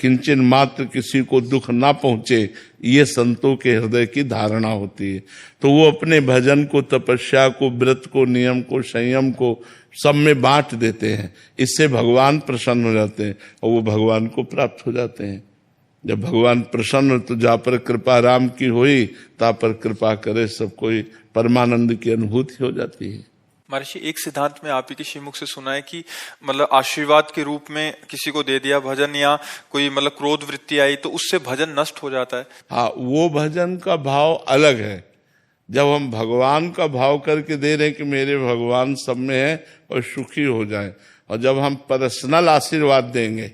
किंचन मात्र किसी को दुख ना पहुंचे, ये संतों के हृदय की धारणा होती है। तो वो अपने भजन को, तपस्या को, व्रत को, नियम को, संयम को सब में बांट देते हैं। इससे भगवान प्रसन्न हो जाते हैं और वो भगवान को प्राप्त हो जाते हैं। जब भगवान प्रसन्न, तो जा पर कृपा राम की हुई, ता पर कृपा करे सब कोई, परमानंद की अनुभूति हो जाती है। महर्षि, एक सिद्धांत में आप ही के श्रीमुख से सुना है कि मतलब आशीर्वाद के रूप में किसी को दे दिया भजन, या कोई मतलब क्रोध वृत्ति आई तो उससे भजन नष्ट हो जाता है। हाँ, वो भजन का भाव अलग है। जब हम भगवान का भाव करके दे रहे हैं कि मेरे भगवान सब में है और सुखी हो जाए, और जब हम पर्सनल आशीर्वाद देंगे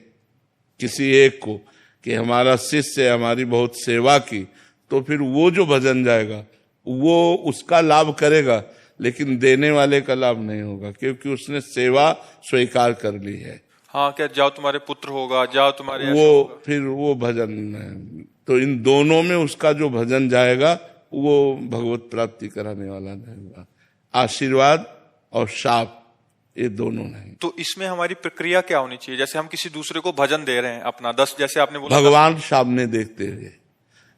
किसी एक को कि हमारा शिष्य हमारी बहुत सेवा की, तो फिर वो जो भजन जाएगा वो उसका लाभ करेगा, लेकिन देने वाले का लाभ नहीं होगा, क्योंकि उसने सेवा स्वीकार कर ली है। हाँ, क्या जाओ तुम्हारे पुत्र होगा, जाओ तुम्हारे वो फिर वो भजन है। तो इन दोनों में उसका जो भजन जाएगा वो भगवत प्राप्ति कराने वाला नहीं होगा। आशीर्वाद और शाप, ये दोनों नहीं। तो इसमें हमारी प्रक्रिया क्या होनी चाहिए? जैसे हम किसी दूसरे को भजन दे रहे हैं अपना 10, जैसे आपने बोला भगवान सामने देखते हुए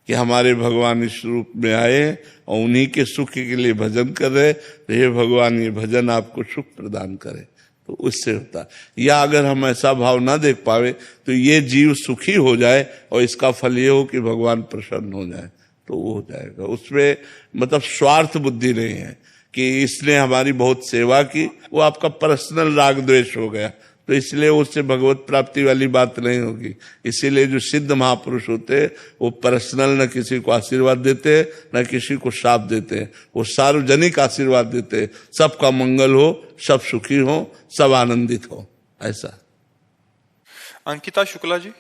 कि हमारे भगवान इस रूप में आए और उन्हीं के सुख के लिए भजन कर रहे, तो हे भगवान ये भजन आपको सुख प्रदान करे, तो उससे होता। या अगर हम ऐसा भाव ना देख पावे तो ये जीव सुखी हो जाए और इसका फल ये हो कि भगवान प्रसन्न हो जाए, तो वो हो जाएगा। उसमें मतलब स्वार्थ बुद्धि नहीं है कि इसने हमारी बहुत सेवा की, वो आपका पर्सनल राग द्वेष हो गया, तो इसलिए उससे भगवत प्राप्ति वाली बात नहीं होगी। इसीलिए जो सिद्ध महापुरुष होते हैं वो पर्सनल न किसी को आशीर्वाद देते हैं, न किसी को शाप देते हैं, वो सार्वजनिक आशीर्वाद देते हैं, सबका मंगल हो, सब सुखी हो, सब आनंदित हो, ऐसा। अंकिता शुक्ला जी।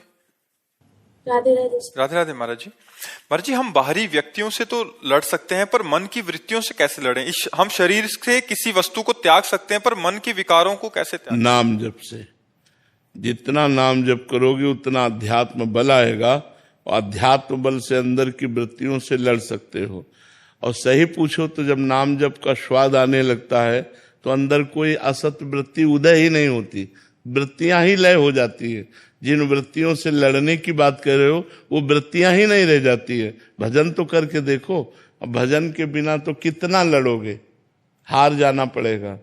राधे राधे। राधे राधे महाराज जी। महाराज जी, हम बाहरी व्यक्तियों से तो लड़ सकते हैं, पर मन की वृत्तियों से कैसे लड़ें? हम शरीर से किसी वस्तु को त्याग सकते हैं, पर मन के विकारों को कैसे त्याग? नाम जप से। जितना नाम जप करोगे उतना अध्यात्म बल आएगा, और अध्यात्म बल से अंदर की वृत्तियों से लड़ सकते हो। और सही पूछो तो जब नाम जप का स्वाद आने लगता है तो अंदर कोई असत वृत्ति उदय ही नहीं होती, वृत्तियां ही लय हो जाती है। जिन वृत्तियों से लड़ने की बात कर रहे हो वो वृत्तियां ही नहीं रह जाती है। भजन तो करके देखो, अब भजन के बिना तो कितना लड़ोगे, हार जाना पड़ेगा।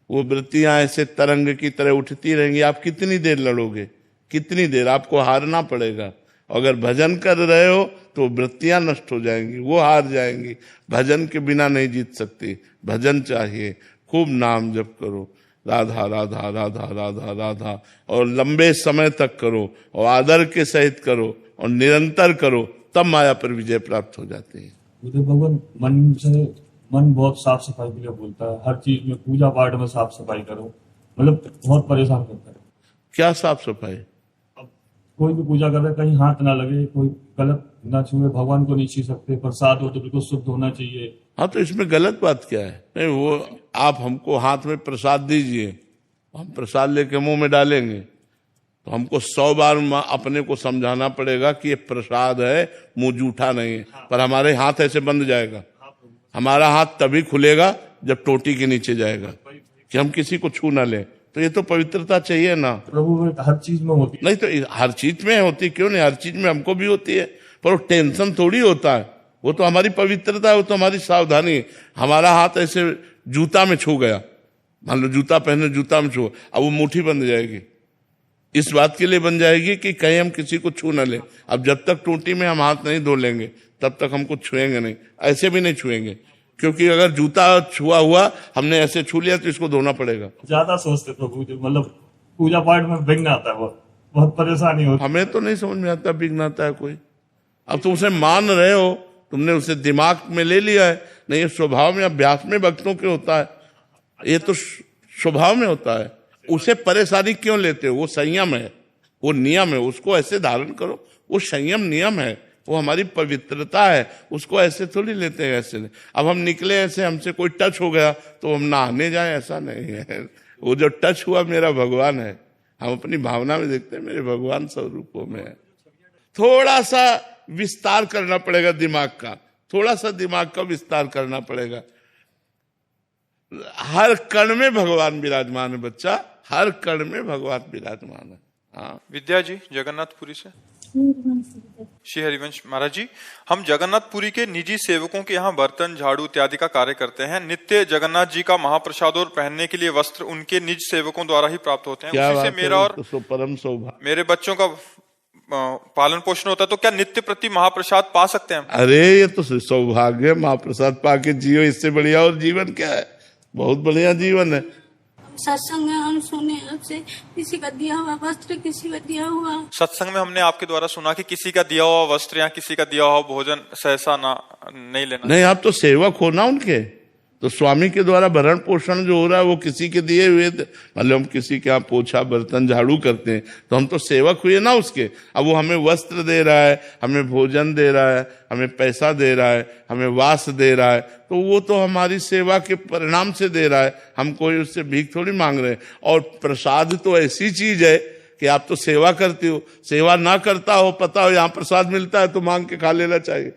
वो वृत्तियां ऐसे तरंग की तरह उठती रहेंगी, आप कितनी देर लड़ोगे, कितनी देर, आपको हारना पड़ेगा। अगर भजन कर रहे हो तो वृत्तियां नष्ट हो जाएंगी, वो हार जाएंगी। भजन के बिना नहीं जीत सकती, भजन चाहिए। खूब नाम जप करो, राधा राधा राधा राधा राधा, और लंबे समय तक करो, और आदर के सहित करो, और निरंतर करो, तब माया पर विजय प्राप्त हो जाती है। भगवान मन बहुत साफ सफाई के लिए बोलता है, हर चीज में, पूजा पाठ में साफ सफाई करो, मतलब बहुत परेशान करता है। क्या साफ सफाई? अब कोई भी पूजा कर रहे, कहीं हाथ ना लगे, कोई गलत ना छुए, भगवान को नहीं छू सकते, प्रसाद हो तो बिल्कुल शुद्ध होना चाहिए। हाँ, तो इसमें गलत बात क्या है? नहीं, वो आप हमको हाथ में प्रसाद दीजिए, हम प्रसाद लेके मुंह में डालेंगे, तो हमको 100 बार अपने को समझाना पड़ेगा कि ये प्रसाद है, मुंह जूठा नहीं है। पर हमारे हाथ ऐसे बंद जाएगा, हमारा हाथ तभी खुलेगा जब टोटी के नीचे जाएगा, कि हम किसी को छू ना लें। तो ये तो पवित्रता चाहिए ना। प्रभु हर चीज में होती नहीं, तो हर चीज में होती, क्यों नहीं, हर चीज में हमको भी होती है, पर वो टेंशन थोड़ी होता है। वो तो हमारी पवित्रता है, वो तो हमारी सावधानी है। हमारा हाथ ऐसे जूता में छू गया, मान लो जूता पहने, जूता में छू, अब वो मुट्ठी बन जाएगी, इस बात के लिए बन जाएगी कि कहीं हम किसी को छू ना लें। अब जब तक टोटी में हम हाथ नहीं धो लेंगे तब तक हमको छुएंगे नहीं, ऐसे भी नहीं छुएंगे, क्योंकि अगर जूता छुआ हुआ हमने ऐसे छू लिया तो इसको धोना पड़ेगा। ज्यादा सोचते प्रभु, मतलब पूजा पाठ में विघ्न आता है, बहुत परेशानी होती। हमें तो नहीं समझ में आता विघ्न आता है कोई। अब तुम उसे मान रहे हो, तुमने उसे दिमाग में ले लिया है, नहीं ये स्वभाव में, अभ्यास में भक्तों के होता है, ये तो स्वभाव में होता है। उसे परेशानी क्यों लेते हो? वो संयम है, वो नियम है, उसको ऐसे धारण करो, वो संयम नियम है, वो हमारी पवित्रता है, उसको ऐसे थोड़ी लेते हैं, ऐसे नहीं। अब हम निकले ऐसे, हमसे कोई टच हो गया तो हम नहाने जाए, ऐसा नहीं है। वो जो टच हुआ मेरा भगवान है, हम अपनी भावना में देखते हैं मेरे भगवान स्वरूपों में है। थोड़ा सा विस्तार करना पड़ेगा दिमाग का, थोड़ा सा दिमाग का विस्तार करना पड़ेगा। हर कण में भगवान विराजमान है बच्चा, हर कण में भगवान विराजमान है। हाँ। विद्या जी जगन्नाथपुरी से। श्री हरिवंश महाराज जी, हम जगन्नाथपुरी के निजी सेवकों के यहाँ बर्तन झाड़ू इत्यादि का कार्य करते हैं। नित्य जगन्नाथ जी का महाप्रसाद और पहनने के लिए वस्त्र उनके निज सेवकों द्वारा ही प्राप्त होते हैं। क्या उसी से बात मेरा है, और तो परम सौभाग्य। मेरे बच्चों का पालन पोषण होता है, तो क्या नित्य प्रति महाप्रसाद पा सकते हैं? अरे ये तो सौभाग्य, महाप्रसाद पाके जियो, इससे बढ़िया और जीवन क्या है। बहुत बढ़िया जीवन है। सत्संग में हम सुने आपसे किसी का दिया हुआ वस्त्र, किसी का दिया हुआ। सत्संग में हमने आपके द्वारा सुना कि किसी का दिया हुआ वस्त्र या किसी का दिया हुआ भोजन सहसा नहीं लेना। नहीं, आप तो सेवक हो ना उनके, तो स्वामी के द्वारा भरण पोषण जो हो रहा है वो किसी के दिए हुए, मतलब हम किसी के यहाँ पोछा बर्तन झाड़ू करते हैं तो हम तो सेवक हुए ना उसके। अब वो हमें वस्त्र दे रहा है, हमें भोजन दे रहा है, हमें पैसा दे रहा है, हमें वास दे रहा है, तो वो तो हमारी सेवा के परिणाम से दे रहा है। हम कोई उससे भीख थोड़ी मांग रहे हैं। और प्रसाद तो ऐसी चीज है कि आप तो सेवा करते हो, सेवा ना करता हो, पता हो यहाँ प्रसाद मिलता है तो मांग के खा लेना चाहिए।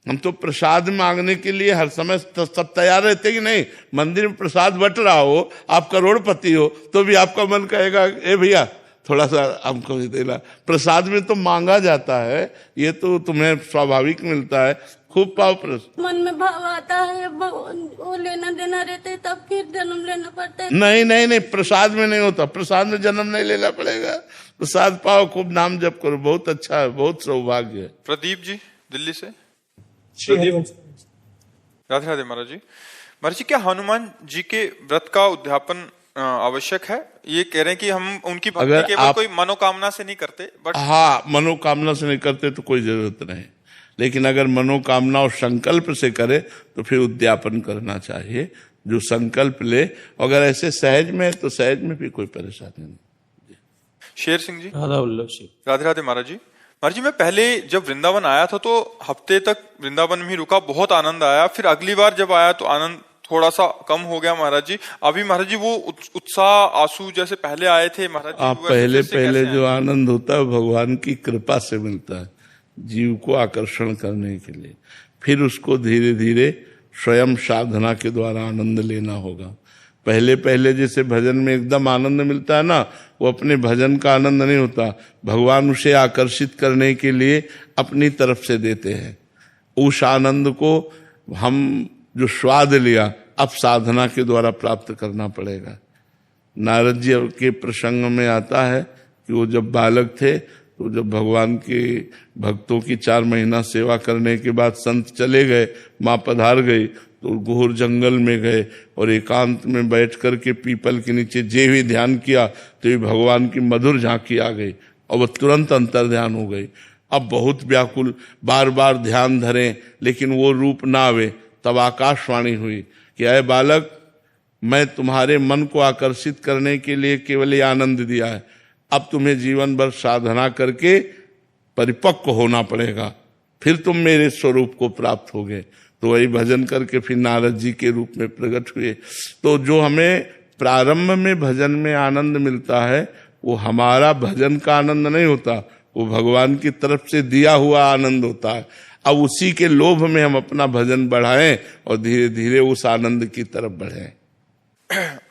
हम तो प्रसाद मांगने के लिए हर समय सब तैयार रहते कि नहीं। मंदिर में प्रसाद बट रहा हो, आप करोड़पति हो, तो भी आपका मन कहेगा ए भैया थोड़ा सा हमको भी देना। प्रसाद में तो मांगा जाता है, ये तो तुम्हें स्वाभाविक मिलता है। खूब पाओ प्रसाद। मन में भाव आता है, वो लेना देना रहते तब फिर जन्म लेना पड़ता है। नहीं नहीं नहीं, प्रसाद में नहीं होता, प्रसाद में जन्म नहीं लेना पड़ेगा। प्रसाद पाओ, खूब नाम जप करो, बहुत अच्छा है, बहुत सौभाग्य है। प्रदीप जी दिल्ली से। श्री हरिवंश। राधे राधे महाराज जी। महाराज जी, क्या हनुमान जी के व्रत का उद्यापन आवश्यक है? ये कह रहे हैं कि हम उनकी भक्ति केवल कोई मनोकामना से नहीं करते, बट हाँ, मनोकामना से नहीं करते तो कोई जरूरत नहीं, लेकिन अगर मनोकामना और संकल्प से करे तो फिर उद्यापन करना चाहिए। जो संकल्प ले, अगर ऐसे सहज में तो सहज में भी कोई परेशानी नहीं। शेर सिंह जी। राधा वल्लभ सिंह। राधे राधे महाराज जी। महाराज जी, मैं पहले जब वृंदावन आया था तो हफ्ते तक वृंदावन में ही रुका, बहुत आनंद आया। फिर अगली बार जब आया तो आनंद थोड़ा सा कम हो गया महाराज जी। अभी महाराज जी वो उत्साह आंसू जैसे पहले आए थे महाराज जी, आप पहले जो आनंद होता है भगवान की कृपा से मिलता है, जीव को आकर्षण करने के लिए। फिर उसको धीरे धीरे स्वयं साधना के द्वारा आनंद लेना होगा। पहले पहले जैसे भजन में एकदम आनंद मिलता है ना, वो अपने भजन का आनंद नहीं होता, भगवान उसे आकर्षित करने के लिए अपनी तरफ से देते हैं। उस आनंद को हम जो स्वाद लिया अब साधना के द्वारा प्राप्त करना पड़ेगा। नारद जी के प्रसंग में आता है कि वो जब बालक थे तो जब भगवान के भक्तों की 4 महीना सेवा करने के बाद संत चले गए, माँ पधार गई, तो घोर जंगल में गए और एकांत में बैठ करके पीपल के नीचे जे भी ध्यान किया तो ये भगवान की मधुर झांकी आ गई और वह तुरंत अंतर ध्यान हो गई। अब बहुत व्याकुल, बार बार ध्यान धरें लेकिन वो रूप ना आवे। तब आकाशवाणी हुई कि अय बालक, मैं तुम्हारे मन को आकर्षित करने के लिए केवल ये आनंद दिया है, अब तुम्हें जीवन भर साधना करके परिपक्व होना पड़ेगा, फिर तुम मेरे स्वरूप को प्राप्त होगे। तो वही भजन करके फिर नारद जी के रूप में प्रकट हुए। तो जो हमें प्रारंभ में भजन में आनंद मिलता है वो हमारा भजन का आनंद नहीं होता, वो भगवान की तरफ से दिया हुआ आनंद होता है। अब उसी के लोभ में हम अपना भजन बढ़ाएं और धीरे धीरे उस आनंद की तरफ बढ़ें।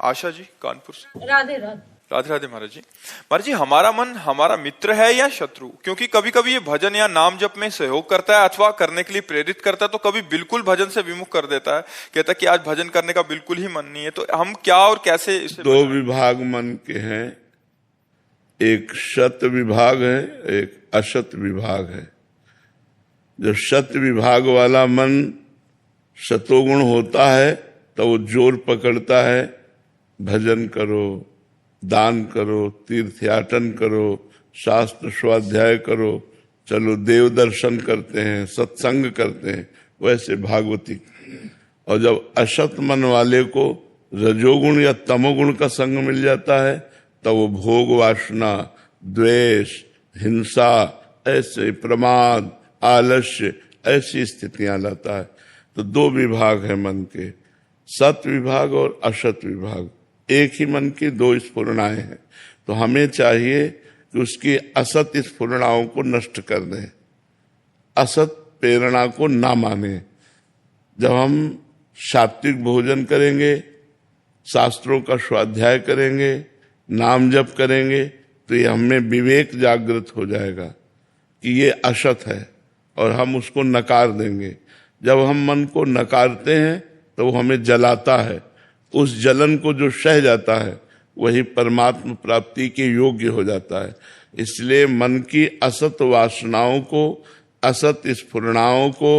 आशा जी कानपुर से। राधे राधे। राधे राधे महाराज जी। महाराज जी, हमारा मन हमारा मित्र है या शत्रु? क्योंकि कभी कभी ये भजन या नाम जप में सहयोग करता है अथवा करने के लिए प्रेरित करता है, तो कभी बिल्कुल भजन से विमुख कर देता है, कहता है कि आज भजन करने का बिल्कुल ही मन नहीं है। तो हम क्या और कैसे इसे 2 विभाग मन के हैं, एक शत विभाग है, एक अशत विभाग है। जब शत विभाग वाला मन शतोगुण होता है तो वो जोर पकड़ता है, भजन करो, दान करो, तीर्थयाटन करो, शास्त्र स्वाध्याय करो, चलो देव दर्शन करते हैं, सत्संग करते हैं, वैसे भागवती। और जब अशत मन वाले को रजोगुण या तमोगुण का संग मिल जाता है तब वो भोग वासना, द्वेष, हिंसा, ऐसे प्रमाद, आलस्य, ऐसी स्थितियां लाता है। तो 2 विभाग है मन के, सत विभाग और अशत विभाग। एक ही मन की 2 स्फुरणाएं हैं। तो हमें चाहिए कि उसकी असत स्फुरणाओं को नष्ट कर दें, असत प्रेरणा को ना माने। जब हम सात्विक भोजन करेंगे, शास्त्रों का स्वाध्याय करेंगे, नाम जप करेंगे, तो ये हमें विवेक जागृत हो जाएगा कि ये असत है और हम उसको नकार देंगे। जब हम मन को नकारते हैं तो वो हमें जलाता है, उस जलन को जो सह जाता है वही परमात्मा प्राप्ति के योग्य हो जाता है। इसलिए मन की असत वासनाओं को, असत स्फुरणाओं को,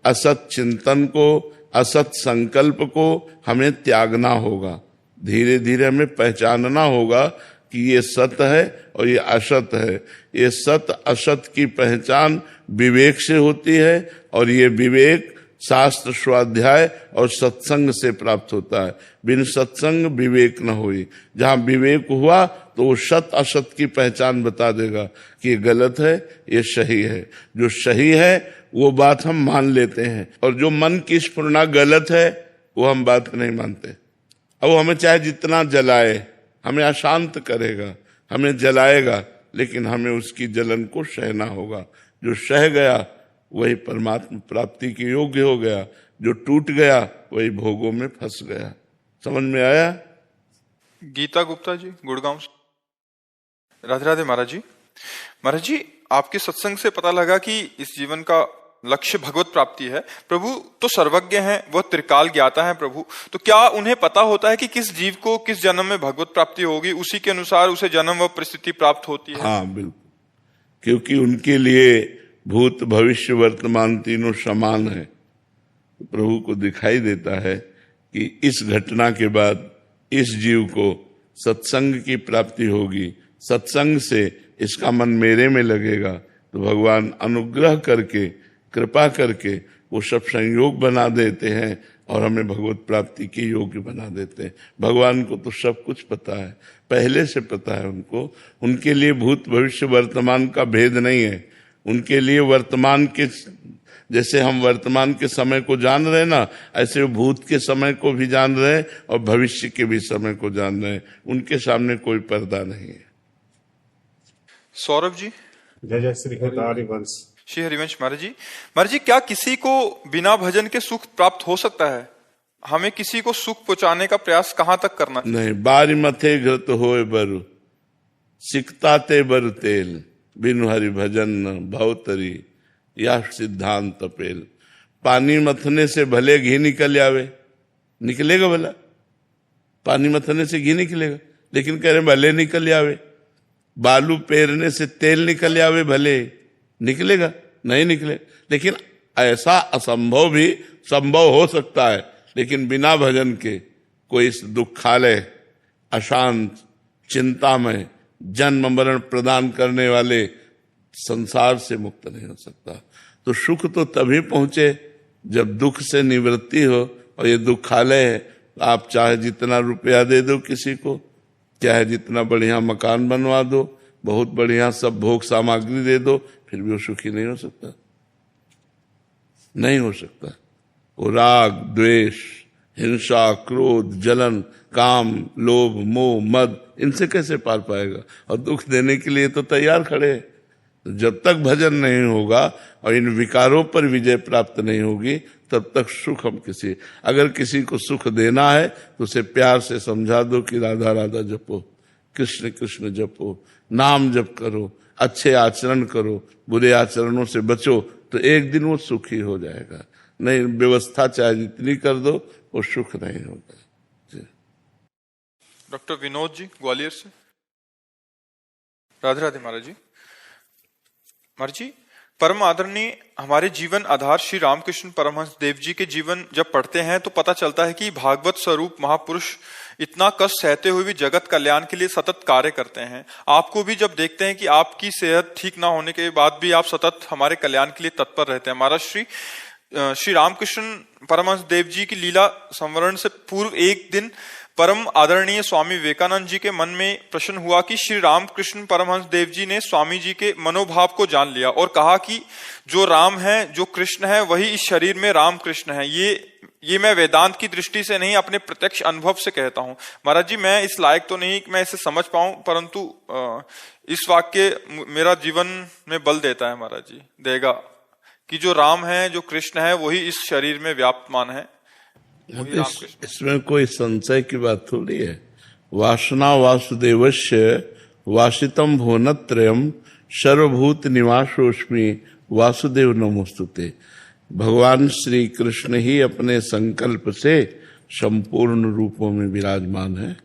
असत चिंतन को, असत संकल्प को हमें त्यागना होगा। धीरे धीरे हमें पहचानना होगा कि ये सत है और ये असत है। ये सत असत की पहचान विवेक से होती है और ये विवेक शास्त्र स्वाध्याय और सत्संग से प्राप्त होता है। बिन सत्संग विवेक न होई। जहां विवेक हुआ तो वो सत असत की पहचान बता देगा कि ये गलत है, ये सही है। जो सही है वो बात हम मान लेते हैं और जो मन की स्फुरना गलत है वो हम बात नहीं मानते। अब वो हमें चाहे जितना जलाए, हमें अशांत करेगा, हमें जलाएगा, लेकिन हमें उसकी जलन को सहना होगा। जो सह गया वही परमात्मा प्राप्ति के योग्य हो गया, जो टूट गया वही भोगों में फंस गया। समझ में आया? गीता गुप्ता जी, गुड़गांव से। राधे राधे महाराज जी। महाराज जी, आपके सत्संग से पता लगा कि इस जीवन का लक्ष्य भगवत प्राप्ति है। प्रभु तो सर्वज्ञ हैं, वह त्रिकाल ज्ञाता है प्रभु, तो क्या उन्हें पता होता है कि किस जीव को किस जन्म में भगवत प्राप्ति होगी, उसी के अनुसार उसे जन्म व परिस्थिति प्राप्त होती है? हाँ बिल्कुल, क्योंकि उनके लिए भूत भविष्य वर्तमान तीनों समान है। प्रभु को दिखाई देता है कि इस घटना के बाद इस जीव को सत्संग की प्राप्ति होगी, सत्संग से इसका मन मेरे में लगेगा, तो भगवान अनुग्रह करके, कृपा करके वो सब संयोग बना देते हैं और हमें भगवत प्राप्ति के योग्य बना देते हैं। भगवान को तो सब कुछ पता है, पहले से पता है उनको। उनके लिए भूत भविष्य वर्तमान का भेद नहीं है। उनके लिए वर्तमान के, जैसे हम वर्तमान के समय को जान रहे ना, ऐसे भूत के समय को भी जान रहे और भविष्य के भी समय को जान रहे। उनके सामने कोई पर्दा नहीं है। सौरभ जी। जय जय श्री हरिवंश। श्री हरिवंश। महाराज जी, महाराज जी, क्या किसी को बिना भजन के सुख प्राप्त हो सकता है? हमें किसी को सुख पहुंचाने का प्रयास कहां तक करना चाहिए? नहीं, बारी मथे घृत होए बरु, सिकता ते बर तेल, बिनु हरि भजन भवतरी, यह सिद्धांत पेल। पानी मथने से भले घी निकल आवे, निकलेगा भला? पानी मथने से घी निकलेगा, लेकिन कह रहे भले निकल आवे। बालू पेरने से तेल निकल आवे, भले निकलेगा? नहीं निकले। लेकिन ऐसा असंभव भी संभव हो सकता है, लेकिन बिना भजन के कोई इस दुखालय, अशांत, चिंतामय, जन्म मरण प्रदान करने वाले संसार से मुक्त नहीं हो सकता। तो सुख तो तभी पहुंचे जब दुख से निवृत्ति हो। और ये दुखालय है, आप चाहे जितना रुपया दे दो किसी को, चाहे जितना बढ़िया मकान बनवा दो, बहुत बढ़िया सब भोग सामग्री दे दो, फिर भी वो सुखी नहीं हो सकता, नहीं हो सकता। वो राग, द्वेष, हिंसा, क्रोध, जलन, काम, लोभ, मोह, मद, इनसे कैसे पार पाएगा? और दुख देने के लिए तो तैयार खड़े हैं। तो जब तक भजन नहीं होगा और इन विकारों पर विजय प्राप्त नहीं होगी, तब तक सुख हम किसी, अगर किसी को सुख देना है तो उसे प्यार से समझा दो कि राधा राधा जपो, कृष्ण कृष्ण जपो, नाम जप करो, अच्छे आचरण करो, बुरे आचरणों से बचो, तो एक दिन वो सुखी हो जाएगा। नहीं, व्यवस्था चाहे जितनी कर दो, वो सुख नहीं होगा। डॉक्टर विनोद जी, ग्वालियर से। राधे राधे महाराज जी। महाराज जी, परम आदरणीय, हमारे जीवन आधार श्री रामकृष्ण परमहंस देव जी के जीवन जब पढ़ते हैं तो पता चलता है कि भागवत स्वरूप महापुरुष इतना कष्ट सहते हुए भी जगत कल्याण के लिए सतत कार्य करते हैं। आपको भी जब देखते हैं कि आपकी सेहत ठीक ना होने के बाद भी आप सतत हमारे कल्याण के लिए तत्पर रहते हैं। महाराज श्री रामकृष्ण परमहंस देव जी की लीला संवरण से पूर्व एक दिन परम आदरणीय स्वामी विवेकानंद जी के मन में प्रश्न हुआ कि श्री रामकृष्ण परमहंस देव जी ने स्वामी जी के मनोभाव को जान लिया और कहा कि जो राम है, जो कृष्ण है, वही इस शरीर में राम कृष्ण है। ये मैं वेदांत की दृष्टि से नहीं, अपने प्रत्यक्ष अनुभव से कहता हूं। महाराज जी, मैं इस लायक तो नहीं कि मैं इसे समझ पाऊं, परंतु इस वाक्य मेरा जीवन में बल देता है महाराज जी, देगा कि जो राम है, जो कृष्ण है, वही इस शरीर में व्याप्तमान है। इसमें कोई संशय की बात थोड़ी है। वासना वासुदेवस्य वासितम भुवनत्रयम सर्वभूत निवासोस्मि वासुदेव नमोस्तुते। भगवान श्री कृष्ण ही अपने संकल्प से संपूर्ण रूपों में विराजमान है।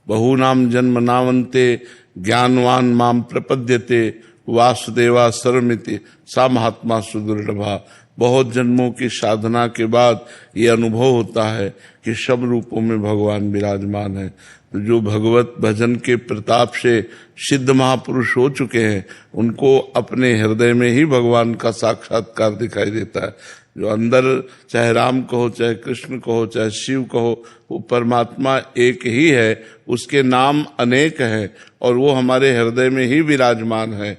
बहुनाम जन्म नावन्ते ज्ञानवान माम प्रपद्यते वासुदेवा सर्वमिति सा महात्मा सुदुर्लभा। बहुत जन्मों की साधना के बाद ये अनुभव होता है कि सब रूपों में भगवान विराजमान है। तो जो भगवत भजन के प्रताप से सिद्ध महापुरुष हो चुके हैं, उनको अपने हृदय में ही भगवान का साक्षात्कार दिखाई देता है। जो अंदर चाहे राम कहो, चाहे कृष्ण कहो, चाहे शिव कहो, वो परमात्मा एक ही है। उसके नाम अनेक हैं और वो हमारे हृदय में ही विराजमान है।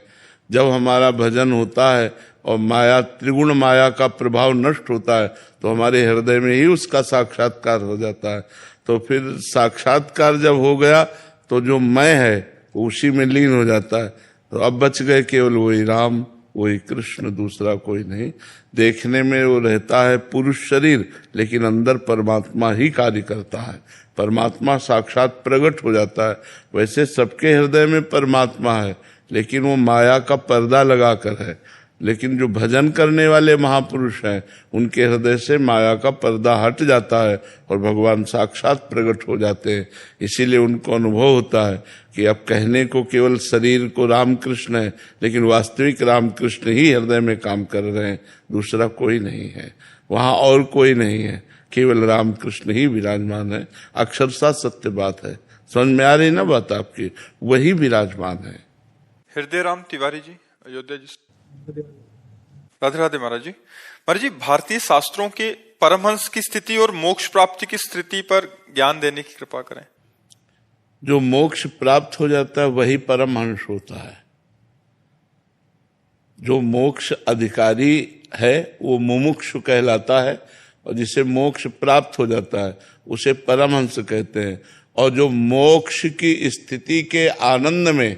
जब हमारा भजन होता है और माया, त्रिगुण माया का प्रभाव नष्ट होता है, तो हमारे हृदय में ही उसका साक्षात्कार हो जाता है। तो फिर साक्षात्कार जब हो गया तो जो मैं है उसी में लीन हो जाता है। तो अब बच गए केवल वही राम, वही कृष्ण, दूसरा कोई नहीं। देखने में वो रहता है पुरुष शरीर, लेकिन अंदर परमात्मा ही कार्य करता है। परमात्मा साक्षात प्रकट हो जाता है। वैसे सबके हृदय में परमात्मा है, लेकिन वो माया का पर्दा लगाकर है। लेकिन जो भजन करने वाले महापुरुष हैं, उनके हृदय से माया का पर्दा हट जाता है और भगवान साक्षात प्रकट हो जाते हैं। इसीलिए उनको अनुभव होता है कि अब कहने को केवल शरीर को रामकृष्ण है, लेकिन वास्तविक रामकृष्ण ही हृदय में काम कर रहे हैं, दूसरा कोई नहीं है। वहां और कोई नहीं है, केवल रामकृष्ण ही विराजमान है। अक्षरशः सत्य बात है। समझ में आ रही ना बात आपकी? वही विराजमान है। हृदय राम तिवारी जी, अयोध्या जी। राधे राधे महाराज जी। महाराज जी, भारतीय शास्त्रों के परमहंस की स्थिति और मोक्ष प्राप्ति की स्थिति पर ज्ञान देने की कृपा करें। जो मोक्ष प्राप्त हो जाता है वही परमहंस होता है। जो मोक्ष अधिकारी है वो मुमुक्षु कहलाता है, और जिसे मोक्ष प्राप्त हो जाता है उसे परमहंस कहते हैं। और जो मोक्ष की स्थिति के आनंद में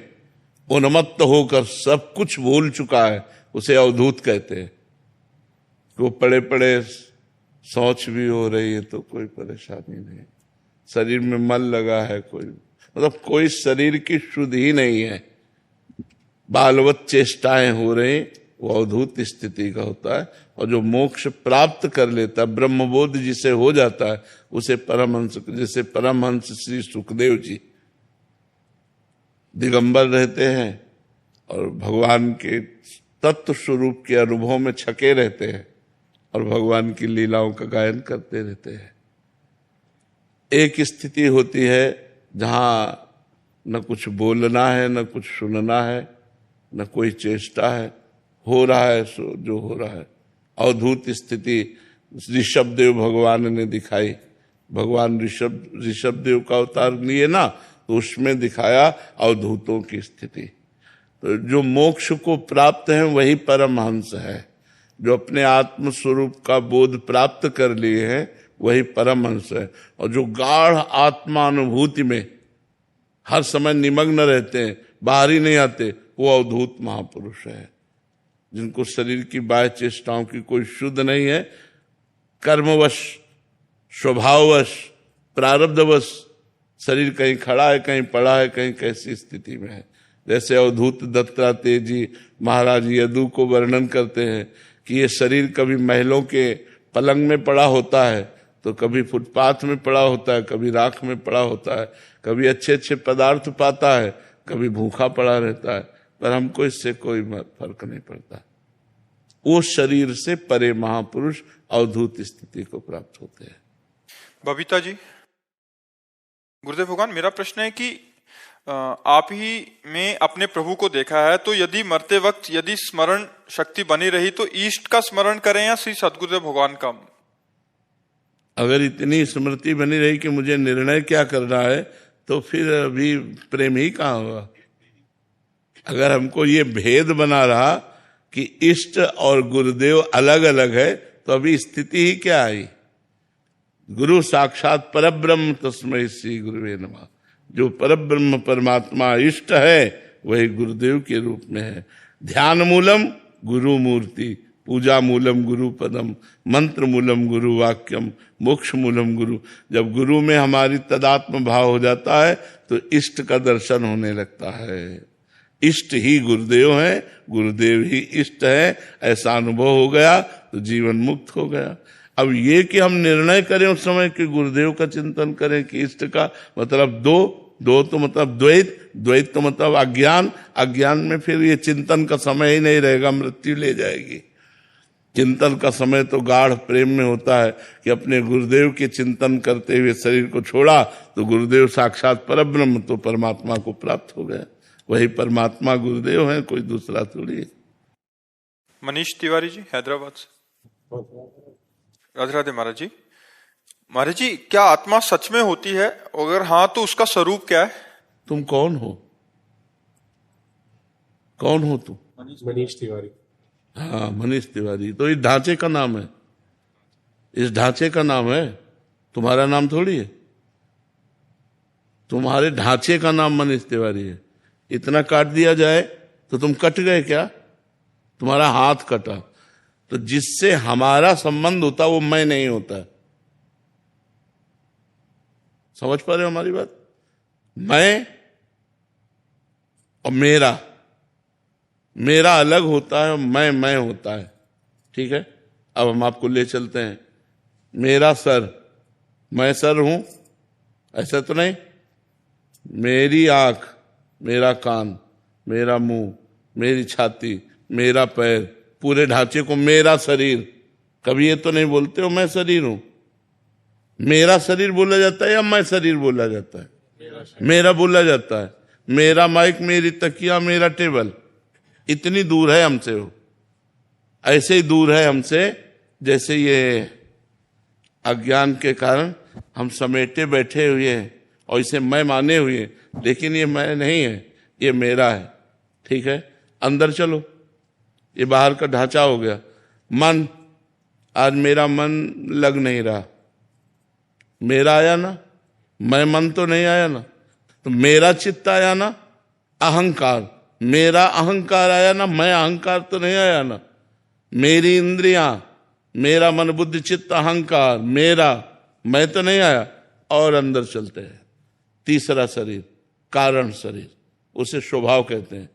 उन्मत्त होकर सब कुछ भूल चुका है, उसे अवधूत कहते हैं। वो पड़े पड़े शौच भी हो रही है तो कोई परेशानी नहीं, शरीर में मल लगा है, कोई मतलब कोई शरीर की शुद्ध ही नहीं है, बालवत चेष्टाएं हो रही, वो अवधूत स्थिति का होता है। और जो मोक्ष प्राप्त कर लेता है, ब्रह्मबोध जिसे हो जाता है, उसे परमहंस, जैसे परमहंस श्री सुखदेव जी दिगंबर रहते हैं और भगवान के तत्व स्वरूप के अनुभव में छके रहते हैं और भगवान की लीलाओं का गायन करते रहते हैं। एक स्थिति होती है जहां न कुछ बोलना है, न कुछ सुनना है, न कोई चेष्टा है, हो रहा है सो जो हो रहा है। अवधूत स्थिति ऋषभदेव भगवान ने दिखाई। भगवान ऋषभदेव का अवतार लिए ना, तो उसमें दिखाया अवधूतों की स्थिति। तो जो मोक्ष को प्राप्त है वही परमहंस है। जो अपने आत्म स्वरूप का बोध प्राप्त कर लिए हैं वही परमहंस है। और जो गाढ़ आत्मानुभूति में हर समय निमग्न रहते हैं, बाहर ही नहीं आते, वो अवधूत महापुरुष है। जिनको शरीर की बाह्य चेष्टाओं की कोई शुद्ध नहीं है, कर्मवश, स्वभाववश, प्रारब्धवश शरीर कहीं खड़ा है, कहीं पड़ा है, कहीं कैसी स्थिति में है। जैसे अवधूत दत्तात्रेय जी महाराज यदु को वर्णन करते हैं कि ये शरीर कभी महलों के पलंग में पड़ा होता है, तो कभी फुटपाथ में पड़ा होता है, कभी राख में पड़ा होता है, कभी अच्छे अच्छे पदार्थ पाता है, कभी भूखा पड़ा रहता है, पर हमको इससे कोई फर्क नहीं पड़ता। वो शरीर से परे महापुरुष अवधूत स्थिति को प्राप्त होते हैं। बबीता जी, गुरुदेव भगवान, मेरा प्रश्न है कि आप ही में अपने प्रभु को देखा है, तो यदि मरते वक्त यदि स्मरण शक्ति बनी रही तो ईष्ट का स्मरण करें या श्री सद्गुरुदेव भगवान का? अगर इतनी स्मृति बनी रही कि मुझे निर्णय क्या करना है, तो फिर अभी प्रेम ही कहाँ होगा। अगर हमको ये भेद बना रहा कि इष्ट और गुरुदेव अलग अलग है, तो अभी स्थिति ही क्या आई। गुरु साक्षात परब्रह्म तस्मै श्री गुरुवे नमः। जो परब्रह्म परमात्मा इष्ट है वही गुरुदेव के रूप में है। ध्यान मूलम गुरु मूर्ति पूजा मूलम गुरु पदम, मंत्र मूलम गुरु वाक्यम, मोक्ष मूलम गुरु। जब गुरु में हमारी तदात्म भाव हो जाता है तो इष्ट का दर्शन होने लगता है। इष्ट ही गुरुदेव है, गुरुदेव ही इष्ट है, ऐसा अनुभव हो गया तो जीवन मुक्त हो गया। अब ये कि हम निर्णय करें उस समय कि गुरुदेव का चिंतन करें कि इष्ट का मतलब दो तो मतलब द्वैत, द्वैत तो मतलब अज्ञान, अज्ञान में फिर ये चिंतन का समय ही नहीं रहेगा, मृत्यु ले जाएगी। चिंतन का समय तो गाढ़ प्रेम में होता है कि अपने गुरुदेव के चिंतन करते हुए शरीर को छोड़ा तो गुरुदेव साक्षात परब्रह्म, तो परमात्मा को प्राप्त हो गया। वही परमात्मा गुरुदेव है, कोई दूसरा थोड़ी है। मनीष तिवारी जी हैदराबाद से। राधे राधे महाराज जी। महाराज जी, क्या आत्मा सच में होती है? अगर हाँ तो उसका स्वरूप क्या है? तुम कौन हो? कौन हो तुम? मनीष तिवारी। हाँ, मनीष तिवारी। तो इस ढांचे का नाम है, इस ढांचे का नाम है, तुम्हारा नाम थोड़ी है। तुम्हारे ढांचे का नाम मनीष तिवारी है। इतना काट दिया जाए तो तुम कट गए क्या? तुम्हारा हाथ कटा तो जिससे हमारा संबंध होता वो मैं नहीं होता। समझ पा रहे हो हमारी बात? मैं और मेरा, मेरा अलग होता है और मैं होता है। ठीक है, अब हम आपको ले चलते हैं। मेरा सर, मैं सर हूं, ऐसा तो नहीं। मेरी आंख, मेरा कान, मेरा मुंह, मेरी छाती, मेरा पैर, पूरे ढांचे को मेरा शरीर। कभी ये तो नहीं बोलते हो मैं शरीर हूं। मेरा शरीर बोला जाता है या मैं शरीर बोला जाता है? मेरा बोला जाता है। मेरा माइक, मेरी तकिया, मेरा टेबल, इतनी दूर है हमसे वो। ऐसे ही दूर है हमसे जैसे ये अज्ञान के कारण हम समेटे बैठे हुए हैं और इसे मैं माने हुए हैं, लेकिन ये मैं नहीं है, ये मेरा है। ठीक है, अंदर चलो, ये बाहर का ढांचा हो गया। मन, आज मेरा मन लग नहीं रहा, मेरा आया ना, मैं मन तो नहीं आया ना, तो मेरा चित्त आया ना। अहंकार, मेरा अहंकार आया ना, मैं अहंकार तो नहीं आया ना। मेरी इंद्रियां, मेरा मन बुद्धि चित्त अहंकार, मेरा, मैं तो नहीं आया। और अंदर चलते हैं, तीसरा शरीर, कारण शरीर, उसे स्वभाव कहते हैं।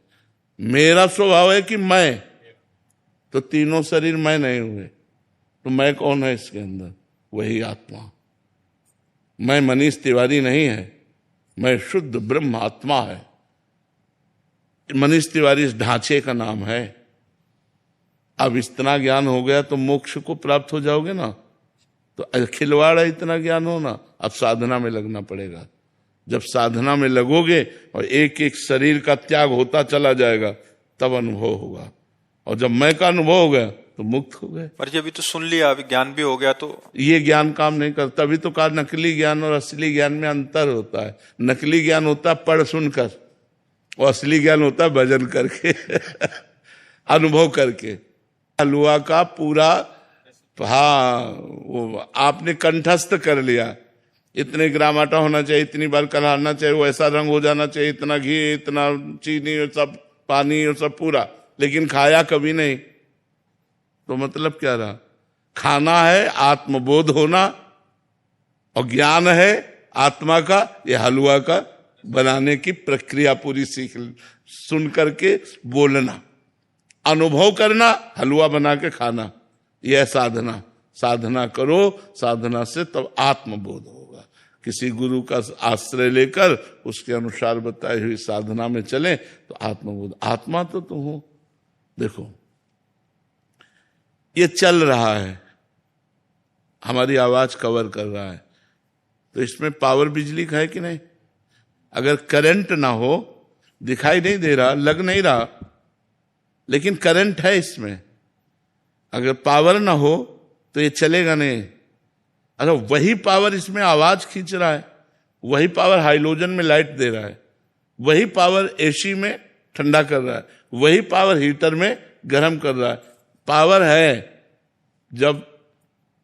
मेरा स्वभाव है कि मैं, तो तीनों शरीर मैं नहीं हुए, तो मैं कौन है इसके अंदर? वही आत्मा। मैं मनीष तिवारी नहीं है, मैं शुद्ध ब्रह्म आत्मा है। मनीष तिवारी इस ढांचे का नाम है। अब इतना ज्ञान हो गया तो मोक्ष को प्राप्त हो जाओगे ना। तो खिलवाड़ है इतना ज्ञान होना। अब साधना में लगना पड़ेगा। जब साधना में लगोगे और एक एक शरीर का त्याग होता चला जाएगा, तब अनुभव होगा। और जब मैं का अनुभव हो गया तो मुक्त हो गए। पर जब अभी तो सुन लिया, अभी ज्ञान भी हो गया, तो ये ज्ञान काम नहीं करता। अभी तो कहा नकली ज्ञान और असली ज्ञान में अंतर होता है। नकली ज्ञान होता है पढ़ सुनकर, और असली ज्ञान होता है भजन करके अनुभव करके। हलवा का पूरा, हाँ, वो आपने कंठस्थ कर लिया। इतने ग्राम आटा होना चाहिए, इतनी बार कलाना चाहिए, वो ऐसा रंग हो जाना चाहिए, इतना घी, इतना चीनी, और सब पानी, और सब पूरा, लेकिन खाया कभी नहीं। तो मतलब क्या रहा? खाना है आत्मबोध होना, और ज्ञान है आत्मा का, ये हलवा का बनाने की प्रक्रिया पूरी सीख, सुन करके बोलना, अनुभव करना, हलवा बना के खाना, यह साधना। साधना करो, साधना से तब आत्मबोध होगा। किसी गुरु का आश्रय लेकर उसके अनुसार बताई हुई साधना में चले तो आत्मबोध। आत्मा तो तुम हो। देखो, ये चल रहा है, हमारी आवाज कवर कर रहा है, तो इसमें पावर बिजली का है कि नहीं? अगर करंट ना हो, दिखाई नहीं दे रहा, लग नहीं रहा, लेकिन करंट है इसमें। अगर पावर ना हो तो ये चलेगा नहीं। अच्छा, वही पावर इसमें आवाज खींच रहा है, वही पावर हाइड्रोजन में लाइट दे रहा है, वही पावर एसी में ठंडा कर रहा है, वही पावर हीटर में गर्म कर रहा है। पावर है। जब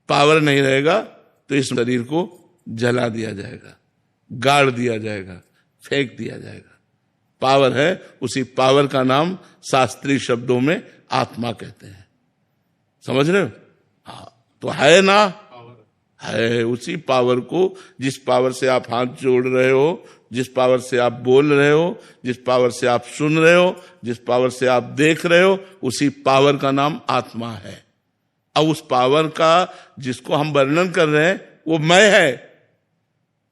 पावर नहीं रहेगा तो इस शरीर को जला दिया जाएगा, गाड़ दिया जाएगा, फेंक दिया जाएगा। पावर है, उसी पावर का नाम शास्त्रीय शब्दों में आत्मा कहते हैं। समझ रहे हो? हाँ, तो है ना, है उसी पावर को, जिस पावर से आप हाथ जोड़ रहे हो, जिस पावर से आप बोल रहे हो, जिस पावर से आप सुन रहे हो, जिस पावर से आप देख रहे हो, उसी पावर का नाम आत्मा है। अब उस पावर का जिसको हम वर्णन कर रहे हैं वो मैं है,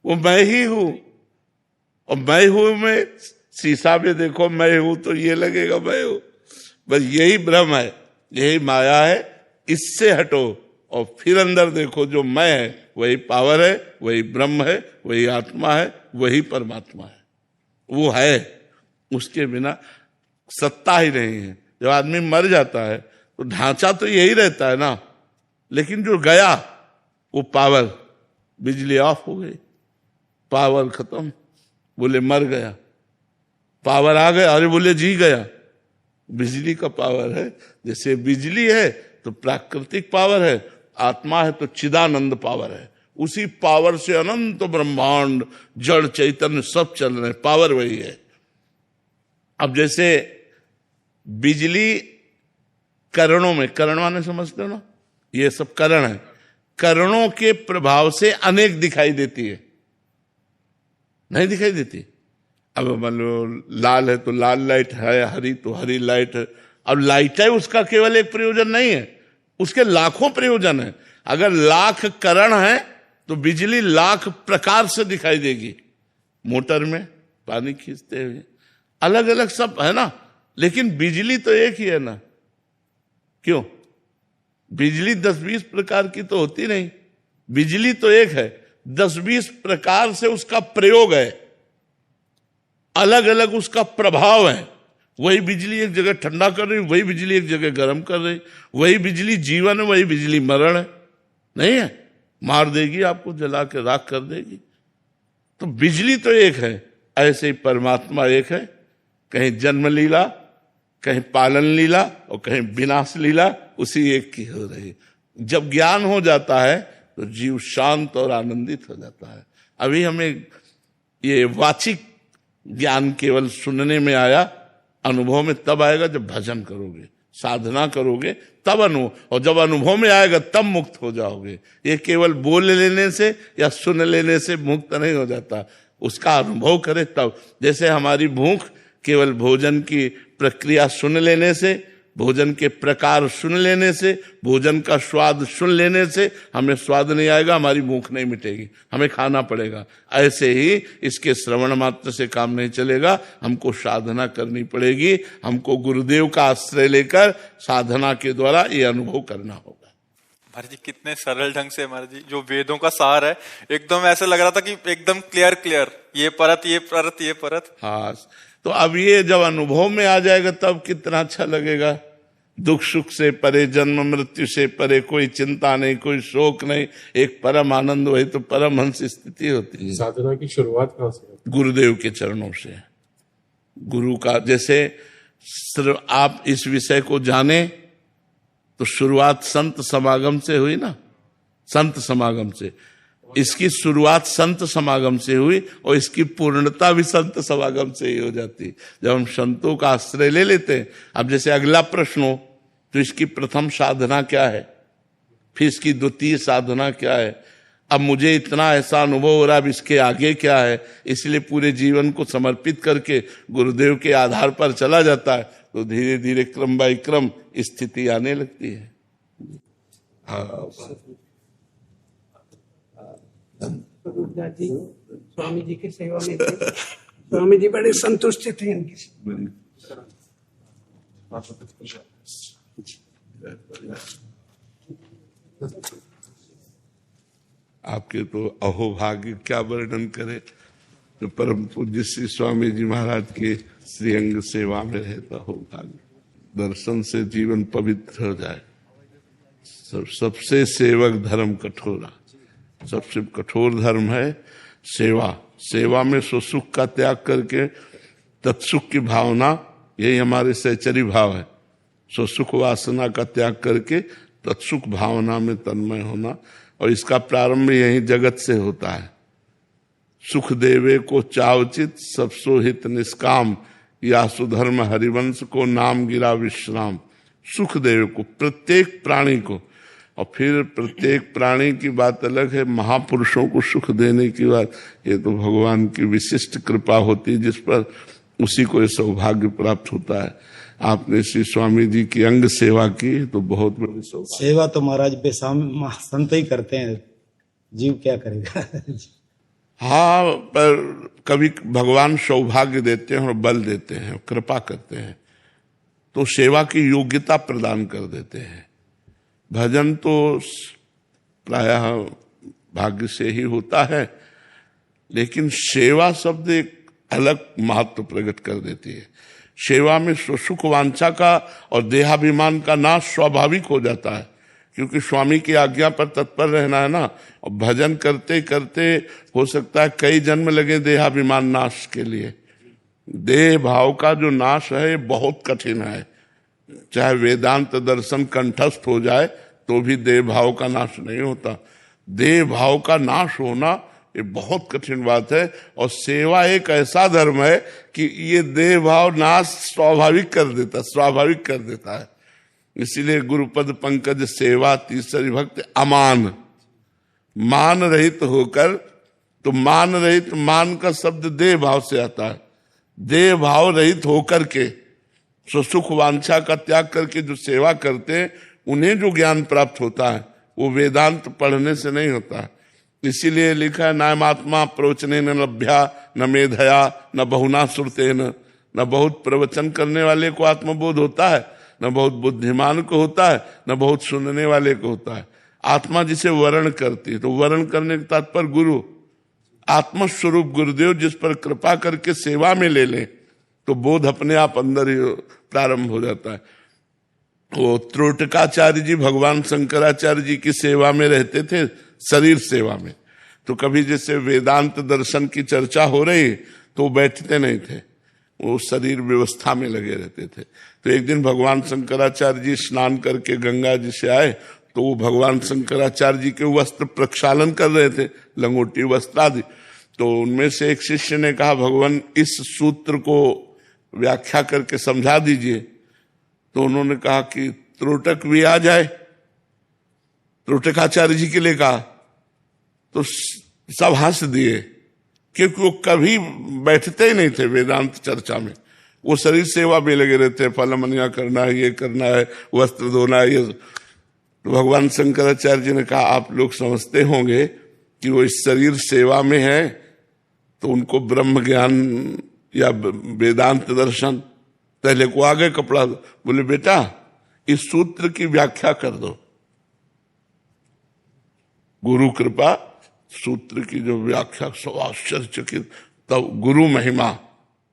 वो मैं ही हूं। और मैं हूं में शीशा में देखो मैं हूं तो ये लगेगा मैं हूं, बस यही भ्रम है, यही माया है। इससे हटो और फिर अंदर देखो, जो मैं है वही पावर है, वही ब्रह्म है, वही आत्मा है, वही परमात्मा है। वो है, उसके बिना सत्ता ही नहीं है। जब आदमी मर जाता है तो ढांचा तो यही रहता है ना, लेकिन जो गया वो पावर, बिजली ऑफ हो गई, पावर खत्म, बोले मर गया। पावर आ गया, अरे बोले जी गया। बिजली का पावर है, जैसे बिजली है तो प्राकृतिक पावर है, आत्मा है तो चिदानंद पावर है। उसी पावर से अनंत ब्रह्मांड जड़ चैतन्य सब चल रहे हैं, पावर वही है। अब जैसे बिजली करणों में, करण माने समझते हो ना, ये सब करण है, करणों के प्रभाव से अनेक दिखाई देती है, नहीं दिखाई देती। अब मान लो लाल है तो लाल लाइट है, हरी तो हरी लाइट है। अब लाइट है उसका केवल एक प्रयोजन नहीं है, उसके लाखों प्रयोजन है। अगर लाख करण है तो बिजली लाख प्रकार से दिखाई देगी। मोटर में पानी खींचते हुए अलग अलग सब है ना, लेकिन बिजली तो एक ही है ना। क्यों? बिजली 10-20 प्रकार की तो होती नहीं, बिजली तो एक है, 10-20 प्रकार से उसका प्रयोग है, अलग अलग उसका प्रभाव है। वही बिजली एक जगह ठंडा कर रही, वही बिजली एक जगह गर्म कर रही, वही बिजली जीवन है, वही बिजली मरण है, नहीं है, मार देगी आपको, जला के राख कर देगी। तो बिजली तो एक है, ऐसे ही परमात्मा एक है, कहीं जन्म लीला, कहीं पालन लीला और कहीं विनाश लीला उसी एक की हो रही। जब ज्ञान हो जाता है तो जीव शांत और आनंदित हो जाता है। अभी हमें ये वाचिक ज्ञान केवल सुनने में आया, अनुभव में तब आएगा जब भजन करोगे, साधना करोगे, तब अनुभव, और जब अनुभव में आएगा तब मुक्त हो जाओगे। ये केवल बोल लेने से या सुन लेने से मुक्त नहीं हो जाता, उसका अनुभव करे तब। जैसे हमारी भूख केवल भोजन की प्रक्रिया सुन लेने से, भोजन के प्रकार सुन लेने से, भोजन का स्वाद सुन लेने से हमें स्वाद नहीं आएगा, हमारी भूख नहीं मिटेगी, हमें खाना पड़ेगा। ऐसे ही इसके श्रवण मात्र से काम नहीं चलेगा, हमको साधना करनी पड़ेगी, हमको गुरुदेव का आश्रय लेकर साधना के द्वारा ये अनुभव करना होगा। महाराज जी कितने सरल ढंग से, महाराज जी जो वेदों का सार है, एकदम ऐसे लग रहा था कि एकदम क्लियर, ये परत ये परत ये परत। हाँ, तो अब ये जब अनुभव में आ जाएगा तब कितना अच्छा लगेगा। दुख सुख से परे, जन्म मृत्यु से परे, कोई चिंता नहीं, कोई शोक नहीं, एक परम आनंद, वही तो परमहंस स्थिति होती है। साधना की शुरुआत कहाँ से? गुरुदेव के चरणों से। गुरु का, जैसे सिर्फ आप इस विषय को जाने तो शुरुआत संत समागम से हुई ना, संत समागम से। इसकी शुरुआत संत समागम से हुई और इसकी पूर्णता भी संत समागम से ही हो जाती, जब हम संतों का आश्रय ले लेते हैं। अब जैसे अगला प्रश्न हो तो इसकी प्रथम साधना क्या है, फिर इसकी द्वितीय साधना क्या है, अब मुझे इतना ऐसा अनुभव हो रहा है, अब इसके आगे क्या है, इसलिए पूरे जीवन को समर्पित करके गुरुदेव के आधार पर चला जाता है, तो धीरे धीरे क्रम बाय क्रम स्थिति आने लगती है। जी स्वामी जी की सेवा में थे, स्वामी जी बड़े संतुष्ट थे इनकी। आपके तो अहोभाग्य क्या वर्णन करे, तो परम पूज्य श्री स्वामी जी महाराज के श्रीअंग सेवा में रहता अहोभाग्य। दर्शन से जीवन पवित्र हो जाए। सबसे सेवक धर्म कठोरा, सबसे कठोर धर्म है सेवा। सेवा में सुख का त्याग करके तत्सुख की भावना, यही हमारे सहचरी भाव है। सुख वासना का त्याग करके तत्सुख भावना में तन्मय होना, और इसका प्रारंभ यही जगत से होता है। सुख देवे को चावचित, सब सो हित निष्काम, या सुधर्म हरिवंश को नाम गिरा विश्राम। सुखदेव को, प्रत्येक प्राणी को। और फिर प्रत्येक प्राणी की बात अलग है, महापुरुषों को सुख देने की बात, ये तो भगवान की विशिष्ट कृपा होती है जिस पर उसी को ये सौभाग्य प्राप्त होता है। आपने श्री स्वामी जी की अंग सेवा की तो बहुत बड़ी सौभाग्य। सेवा तो महाराज संत ही करते हैं, जीव क्या करेगा। हाँ, पर कभी भगवान सौभाग्य देते हैं और बल देते हैं, कृपा करते हैं, तो सेवा की योग्यता प्रदान कर देते हैं। भजन तो प्रायः भाग्य से ही होता है, लेकिन सेवा शब्द एक अलग महत्व प्रकट कर देती है। सेवा में सुख वांछा का और देहाभिमान का नाश स्वाभाविक हो जाता है, क्योंकि स्वामी की आज्ञा पर तत्पर रहना है ना। और भजन करते करते हो सकता है कई जन्म लगे देहाभिमान नाश के लिए। देह भाव का जो नाश है बहुत कठिन है, चाहे वेदांत दर्शन कंठस्थ हो जाए तो भी देह भाव का नाश नहीं होता। देह भाव का नाश होना ये बहुत कठिन बात है, और सेवा एक ऐसा धर्म है कि ये देह भाव नाश स्वाभाविक कर देता है। इसीलिए गुरुपद पंकज सेवा तीसरी भक्त अमान, मान रहित होकर, तो मान रहित, मान का शब्द देह भाव से आता है। देह भाव रहित होकर के सुख वांछा का त्याग करके जो सेवा करते हैं उन्हें जो ज्ञान प्राप्त होता है वो वेदांत पढ़ने से नहीं होता। इसीलिए लिखा है, नायमात्मा प्रवचने न लभ्या न मेधया न बहुना श्रुतेन। न बहुत प्रवचन करने वाले को आत्मबोध होता है, न बहुत बुद्धिमान को होता है, न बहुत सुनने वाले को होता है। आत्मा जिसे वर्ण करती है, तो वर्ण करने का तात्पर्य गुरु, आत्मस्वरूप गुरुदेव जिस पर कृपा करके सेवा में ले लें तो बोध अपने आप अंदर ही प्रारंभ हो जाता है। वो त्रोटकाचार्य जी भगवान शंकराचार्य जी की सेवा में रहते थे, शरीर सेवा में। तो कभी जैसे वेदांत दर्शन की चर्चा हो रही तो बैठते नहीं थे, वो शरीर व्यवस्था में लगे रहते थे। तो एक दिन भगवान शंकराचार्य जी स्नान करके गंगा जी से आए, तो वो भगवान शंकराचार्य जी के वस्त्र प्रक्षालन कर रहे थे, लंगोटी वस्त्र आदि। तो उनमें से एक शिष्य ने कहा, भगवान इस सूत्र को व्याख्या करके समझा दीजिए। तो उन्होंने कहा कि त्रोटक भी आ जाए, त्रोटकाचार्य जी के लिए कहा। तो सब हंस दिए, क्योंकि वो कभी बैठते ही नहीं थे वेदांत चर्चा में, वो शरीर सेवा में लगे रहते, फलमनिया करना है, ये करना है, वस्त्र धोना है, ये। तो भगवान शंकराचार्य जी ने कहा, आप लोग समझते होंगे कि वो इस शरीर सेवा में है तो उनको ब्रह्म ज्ञान या वेदांत दर्शन, पहले को आगे कपड़ा। बोले बेटा इस सूत्र की व्याख्या कर दो। गुरु कृपा सूत्र की जो व्याख्या, सब आश्चर्यचकित। तब गुरु महिमा,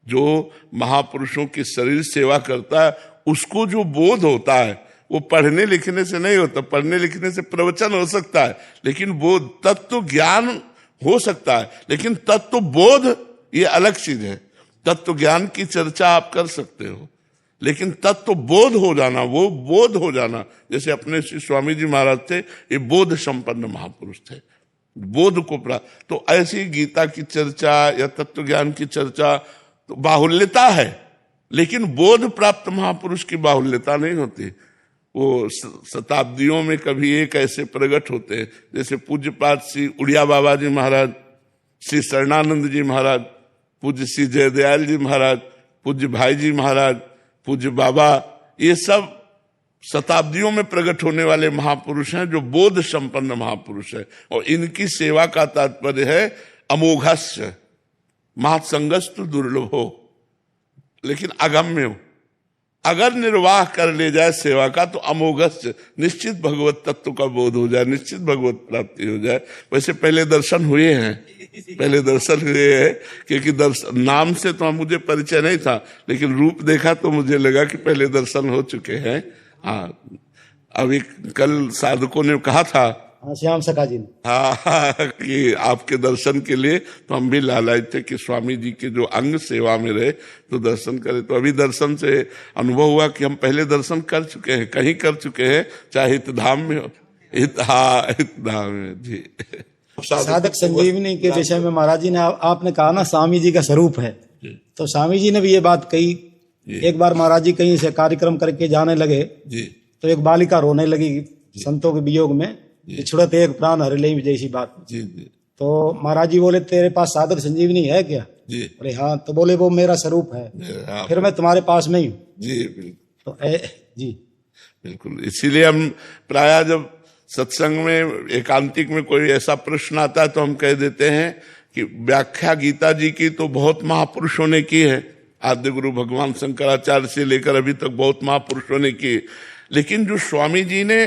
जो महापुरुषों की शरीर सेवा करता है उसको जो बोध होता है वो पढ़ने लिखने से नहीं होता। पढ़ने लिखने से प्रवचन हो सकता है, लेकिन बोध, तत्व ज्ञान हो सकता है, लेकिन तत्व बोध ये अलग चीज है। तत्व ज्ञान की चर्चा आप कर सकते हो, लेकिन तत्व बोध हो जाना, वो बोध हो जाना, जैसे अपने श्री स्वामी जी महाराज थे, ये बोध संपन्न महापुरुष थे, बोध को प्राप्त। तो ऐसी गीता की चर्चा या तत्व ज्ञान की चर्चा तो बाहुल्यता है, लेकिन बोध प्राप्त महापुरुष की बाहुल्यता नहीं होती। वो शताब्दियों में कभी एक ऐसे प्रकट होते हैं, जैसे पूज्य पाठ श्री उड़िया बाबा जी महाराज, श्री शरणानंद जी महाराज, पूज्य श्री जयदयाल जी महाराज, पूज्य भाई जी महाराज, पूज्य बाबा, ये सब शताब्दियों में प्रकट होने वाले महापुरुष हैं जो बोध संपन्न महापुरुष है। और इनकी सेवा का तात्पर्य है अमोघस्य, महत्संगस्तु दुर्लभो, लेकिन अगम्य हो। अगर निर्वाह कर ले जाए सेवा का तो अमोघस्य, निश्चित भगवत तत्व का बोध हो जाए, निश्चित भगवत प्राप्ति हो जाए। वैसे पहले दर्शन हुए हैं, पहले दर्शन हुए हैं, क्योंकि दर्शन नाम से तो मुझे परिचय नहीं था, लेकिन रूप देखा तो मुझे लगा कि पहले दर्शन हो चुके हैं। हाँ, अभी कल साधकों ने कहा था, श्याम सखा जी ने, हाँ, कि आपके दर्शन के लिए तो हम भी लालायित थे कि स्वामी जी के जो अंग सेवा में रहे तो दर्शन करें। तो अभी दर्शन से अनुभव हुआ कि हम पहले दर्शन कर चुके हैं, कहीं कर चुके हैं, चाहे हितधाम में हो, हितधाम में जी। साधक संजीवनी के विषय में महाराज जी ने आपने कहा ना स्वामी जी का स्वरूप है, तो स्वामी जी ने भी ये बात कही एक बार महाराज जी कहीं से कार्यक्रम करके जाने लगे जी तो एक बालिका रोने लगी संतों के वियोग में, छुड़त एक प्राण हर ले जैसी बात। जी जी तो महाराज जी बोले तेरे पास साधक संजीवनी है क्या? जी बोले हाँ। तो बोले वो मेरा स्वरूप है, आप- फिर मैं तुम्हारे पास में ही हूँ। जी बिल्कुल तो जी बिल्कुल। इसीलिए हम प्रायः जब सत्संग में एकांतिक में कोई ऐसा प्रश्न आता है तो हम कह देते हैं कि व्याख्या गीता जी की तो बहुत महापुरुषों ने की है, आद्य गुरु भगवान शंकराचार्य से लेकर अभी तक बहुत महापुरुषों ने की, लेकिन जो स्वामी जी ने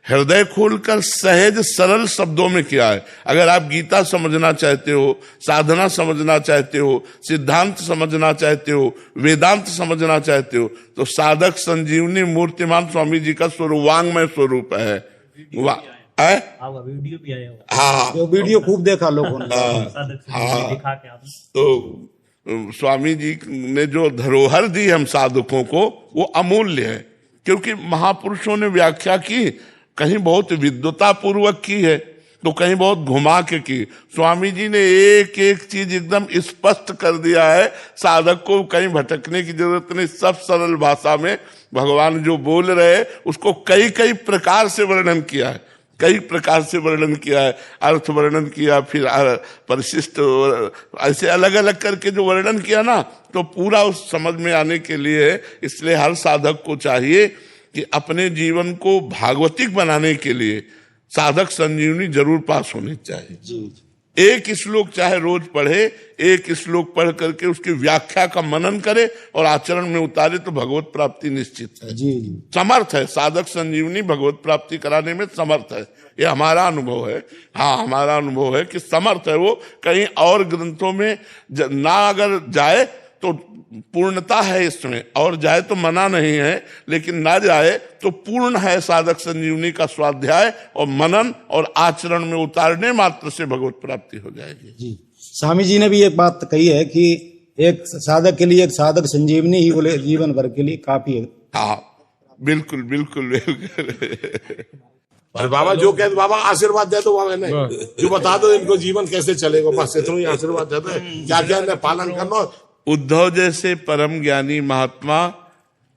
हृदय खोलकर सहज सरल शब्दों में किया है। अगर आप गीता समझना चाहते हो, साधना समझना चाहते हो, सिद्धांत समझना चाहते हो, वेदांत समझना चाहते हो, तो साधक संजीवनी मूर्तिमान स्वामी जी का स्वरूप वांग्मय स्वरूप है। वीडियो भी आया हुआ। हाँ वो वीडियो खूब देखा लोगों ने। हाँ दिखा के आप तो स्वामी जी ने जो धरोहर दी हम साधकों को वो अमूल्य है, क्योंकि महापुरुषों ने व्याख्या की, कहीं बहुत विद्वता पूर्वक की है तो कहीं बहुत घुमा के की। स्वामी जी ने एक एक चीज एकदम स्पष्ट कर दिया है, साधक को कहीं भटकने की जरूरत नहीं। सब सरल भाषा में भगवान जो बोल रहे हैं उसको कई कई प्रकार से वर्णन किया है, कई प्रकार से वर्णन किया है, अर्थ वर्णन किया, फिर परिशिष्ट, ऐसे अलग अलग करके जो वर्णन किया ना, तो पूरा उस समझ में आने के लिए है। इसलिए हर साधक को चाहिए कि अपने जीवन को भागवतिक बनाने के लिए साधक संजीवनी जरूर पास होनी चाहिए। एक श्लोक चाहे रोज पढ़े, एक श्लोक पढ़ करके उसकी व्याख्या का मनन करे और आचरण में उतारे तो भगवत प्राप्ति निश्चित है। जी समर्थ है साधक संजीवनी, भगवत प्राप्ति कराने में समर्थ है। ये हमारा अनुभव है। हाँ, हमारा अनुभव है कि समर्थ है वो। कहीं और ग्रंथों में ना अगर जाए तो पूर्णता है इसमें, और जाए तो मना नहीं है, लेकिन ना जाए तो पूर्ण है साधक संजीवनी का स्वाध्याय और मनन और आचरण में उतारने मात्र से भगवत प्राप्ति हो जाएगी। जी स्वामी जी ने भी एक बात कही है कि एक साधक के लिए एक साधक संजीवनी ही बोले जीवन भर के लिए काफी है। हाँ बिल्कुल बिल्कुल बिल्कुल। और बाबा जो कहते बाबा आशीर्वाद दे दो, बाबा ने जो बता दो इनको जीवन कैसे चलेगा, बस इतना ही आशीर्वाद देते हैं, क्या क्या इन्हें पालन करना। उद्धव जैसे परम ज्ञानी महात्मा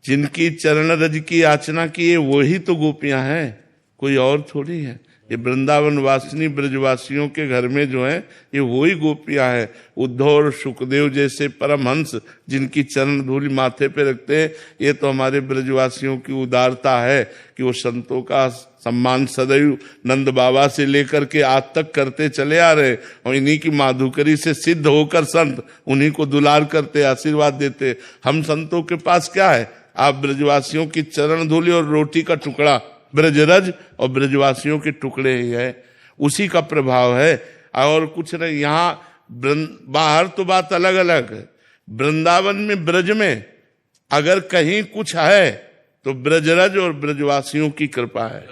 जिनकी चरण रज की याचना किए वही तो गोपियां हैं, कोई और थोड़ी है। ये वृंदावन वासिनी ब्रजवासियों के घर में जो है ये वही गोपियां हैं। उद्धव और सुखदेव जैसे परमहंस जिनकी चरण धूलि माथे पे रखते हैं, ये तो हमारे ब्रजवासियों की उदारता है कि वो संतों का सम्मान सदैव नंद बाबा से लेकर के आज तक करते चले आ रहे, और इन्हीं की माधुकरी से सिद्ध होकर संत उन्हीं को दुलार करते, आशीर्वाद देते। हम संतों के पास क्या है? आप ब्रजवासियों की चरण धूलि और रोटी का टुकड़ा, ब्रजरज और ब्रजवासियों के टुकड़े ही है, उसी का प्रभाव है और कुछ नहीं। यहाँ बाहर तो बात अलग अलग है, वृंदावन में ब्रज में अगर कहीं कुछ है तो ब्रजरज और ब्रजवासियों की कृपा है,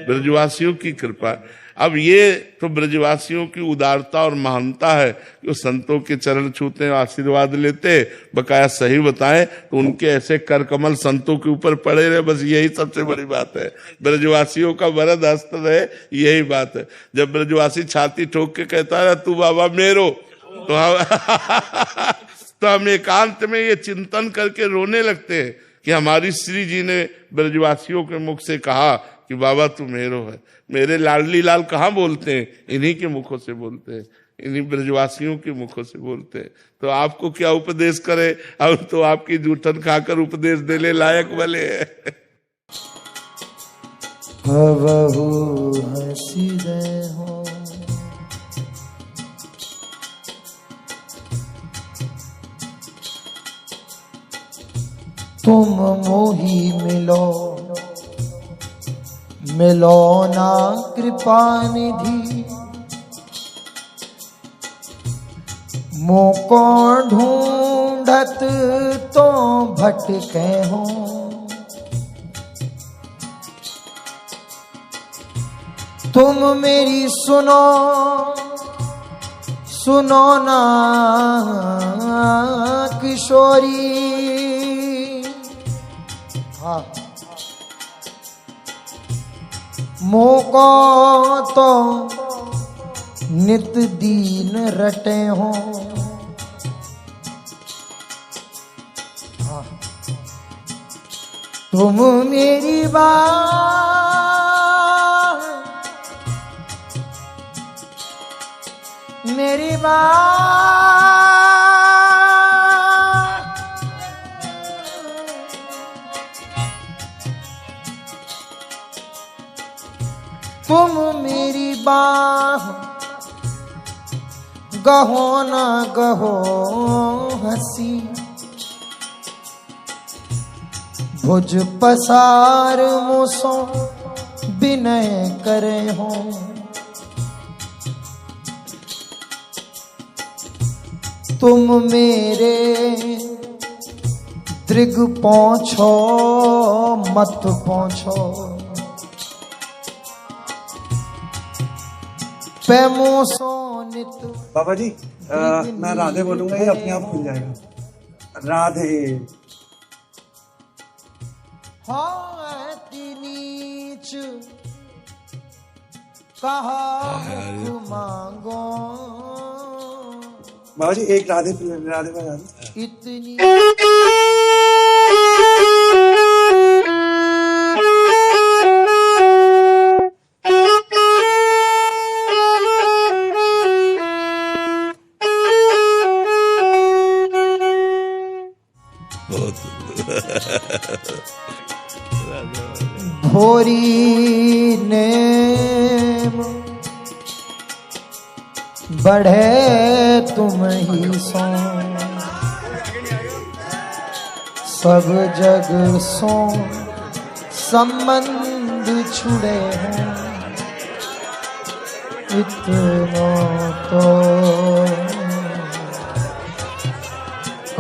ब्रजवासियों की कृपा है। अब ये तो ब्रजवासियों की उदारता और महानता है कि वो संतों के चरण छूते हैं, आशीर्वाद लेते, बकाया सही बताएं तो उनके ऐसे कर कमल संतों के ऊपर पड़े रहे, बस यही सबसे बड़ी बात है। ब्रजवासियों का वरद हस्त रहे, यही बात है। जब ब्रजवासी छाती ठोक के कहता है तू बाबा मेरो, तो हम एकांत में ये चिंतन करके रोने लगते हैं कि हमारी श्री जी ने ब्रजवासियों के मुख से कहा कि बाबा तू मेरो है। मेरे लाडली लाल कहाँ बोलते हैं? इन्हीं के मुखों से बोलते हैं, इन्हीं ब्रजवासियों के मुखों से बोलते हैं। तो आपको क्या उपदेश करे? अब तो आपकी जूठन खाकर उपदेश देने लायक भले है। तुम मोही मिलो मिलो ना कृपा निधि, मोको ढूंढत तो भटके हो। तुम मेरी सुनो सुनो ना किशोरी। हाँ मोको तो नित दीन रटे हो। तुम मेरी बात, मेरी बात, तुम मेरी बात, गहो ना गहो हंसी, भुज पसार मुसो विनय करे हो, तुम मेरे दृग पहुंचो मत पहुंचो, पैमो सोनित। बाबा जी मैं राधे बोलूंगा, ये अपने आप खुल जाएगा। राधे हाँ नीच कहा मुख मांगो, बाबा जी एक राधे राधे बजा दो। इतनी भोरी नेम बढ़े तुम ही सो, सब जग सो संबंध छुड़े हैं, इतना तो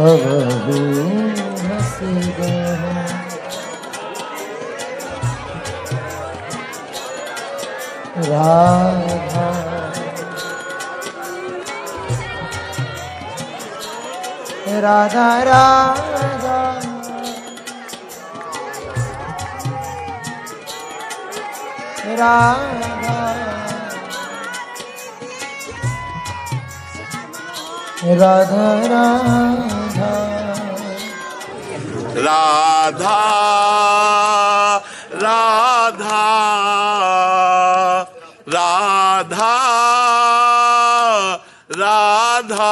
अब हंस गए हैं। राधा राधा राधा राधा राधा राधा राधा राधा राधा